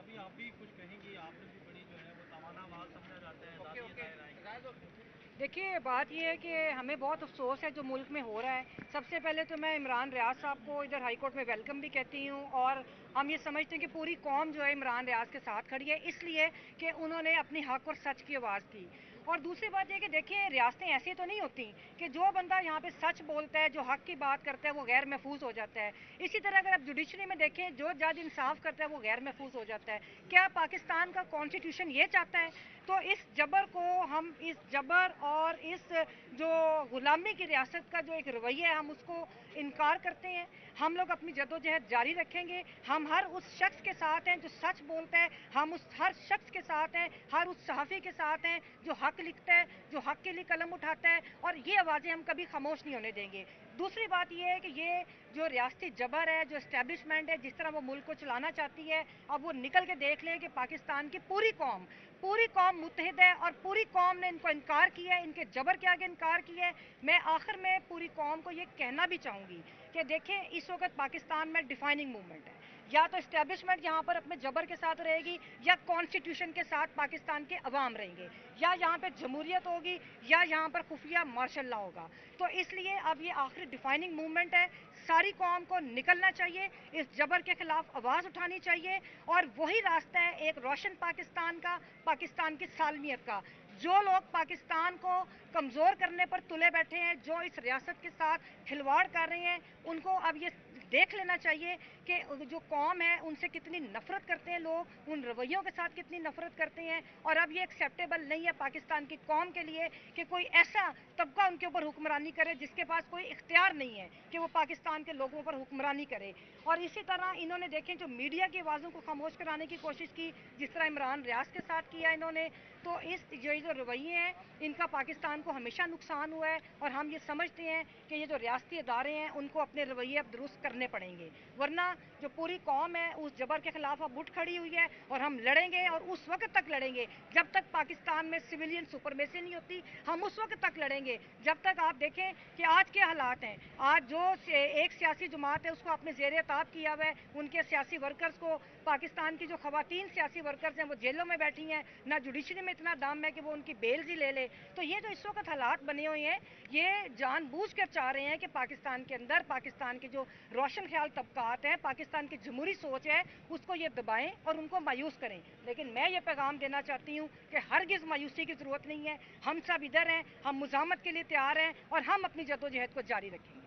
अभी आप भी कुछ कहेंगी, आपने भी बड़ी जो है वो तमन्ना वाल समझा जाता है। देखिए, बात ये है कि हमें बहुत अफसोस है जो मुल्क में हो रहा है। सबसे पहले तो मैं इमरान रियाज साहब को इधर हाई कोर्ट में वेलकम भी कहती हूँ, और हम ये समझते हैं कि पूरी कौम जो है इमरान रियाज के साथ खड़ी है, इसलिए कि उन्होंने अपनी हक और सच की आवाज़ दी। और दूसरी बात यह कि देखिए, रियासतें ऐसी तो नहीं होती कि जो बंदा यहाँ पे सच बोलता है, जो हक की बात करता है, वो गैर महफूज हो जाता है। इसी तरह अगर आप जुडिशरी में देखें, जो जज इंसाफ करता है वो गैर महफूज हो जाता है। क्या पाकिस्तान का कॉन्स्टिट्यूशन ये चाहता है? तो इस जबर को, हम इस जबर और इस जो गुलामी की रियासत का जो एक रवैया है, हम उसको इनकार करते हैं। हम लोग अपनी जद्दोजहद जारी रखेंगे। हम हर उस शख्स के साथ हैं जो सच बोलता है, हम उस हर शख्स के साथ हैं, हर उस सहाफ़ी के साथ हैं जो हक लिखता है, जो हक के लिए कलम उठाता है, और ये आवाज़ें हम कभी खामोश नहीं होने देंगे। दूसरी बात ये है कि ये जो रियासती जबर है, जो इस्टेब्लिशमेंट है, जिस तरह वो मुल्क को चलाना चाहती है, अब वो निकल के देख लें कि पाकिस्तान की पूरी कौम मुत्तहिद है, और पूरी कौम ने इनको इनकार किया है, इनके जबर के आगे इनकार किया है। मैं आखिर में पूरी कौम को ये कहना भी चाहूँगी कि देखें, इस वक्त पाकिस्तान में डिफाइनिंग मूवमेंट है। या तो इस्टेब्लिशमेंट यहाँ पर अपने जबर के साथ रहेगी, या कॉन्स्टिट्यूशन के साथ पाकिस्तान के अवाम रहेंगे, या यहाँ पर जमहूरियत होगी, या यहाँ पर खुफिया मार्शल लॉ होगा। तो इसलिए अब ये आखिरी डिफाइनिंग मूवमेंट है। सारी कौम को निकलना चाहिए, इस जबर के खिलाफ आवाज़ उठानी चाहिए, और वही रास्ता है एक रोशन पाकिस्तान का, पाकिस्तान की सालमियत का। जो लोग पाकिस्तान को कमज़ोर करने पर तुले बैठे हैं, जो इस रियासत के साथ खिलवाड़ कर रहे हैं, उनको अब ये देख लेना चाहिए कि जो कौम है उनसे कितनी नफरत करते हैं लोग, उन रवैयों के साथ कितनी नफरत करते हैं। और अब ये एक्सेप्टेबल नहीं है पाकिस्तान की कौम के लिए कि कोई ऐसा तबका उनके ऊपर हुक्मरानी करे जिसके पास कोई इख्तियार नहीं है कि वो पाकिस्तान के लोगों पर हुक्मरानी करे। और इसी तरह इन्होंने देखें जो मीडिया की आवाज़ों को खामोश कराने की कोशिश की, जिस तरह इमरान रियाज के साथ किया इन्होंने, तो इस जो रवैये हैं, इनका पाकिस्तान को हमेशा नुकसान हुआ है। और हम ये समझते हैं कि ये जो रियासती इदारे हैं उनको अपने रवैये अब दुरुस्त करने पड़ेंगे, वरना जो पूरी कौम है उस जबर के खिलाफ अब उठ खड़ी हुई है, और हम लड़ेंगे, और उस वक्त तक लड़ेंगे जब तक पाकिस्तान में सिविलियन सुपरमेसी नहीं होती। हम उस वक्त तक लड़ेंगे जब तक, आप देखें कि आज के हालात हैं, आज जो एक सियासी जमात है उसको अपने ज़ेर ताब किया हुआ है, उनके सियासी वर्कर्स को, पाकिस्तान की जो खवातीन सियासी वर्कर्स हैं वो जेलों में बैठी हैं, ना जुडिशरी में इतना दम है कि वो उनकी बेल्स ही ले ले। तो ये जो इस वक्त हालात बने हुए हैं, ये जानबूझ कर चाह रहे हैं कि पाकिस्तान के अंदर, पाकिस्तान के जो रोशन ख्याल तबकात हैं, पाकिस्तान की जमहूरी सोच है, उसको ये दबाएं और उनको मायूस करें। लेकिन मैं ये पैगाम देना चाहती हूँ कि हरगिज़ मायूसी की ज़रूरत नहीं है। हम सब इधर हैं, हम मुज़ामत के लिए तैयार हैं, और हम अपनी जद्दोजहद को जारी रखेंगे।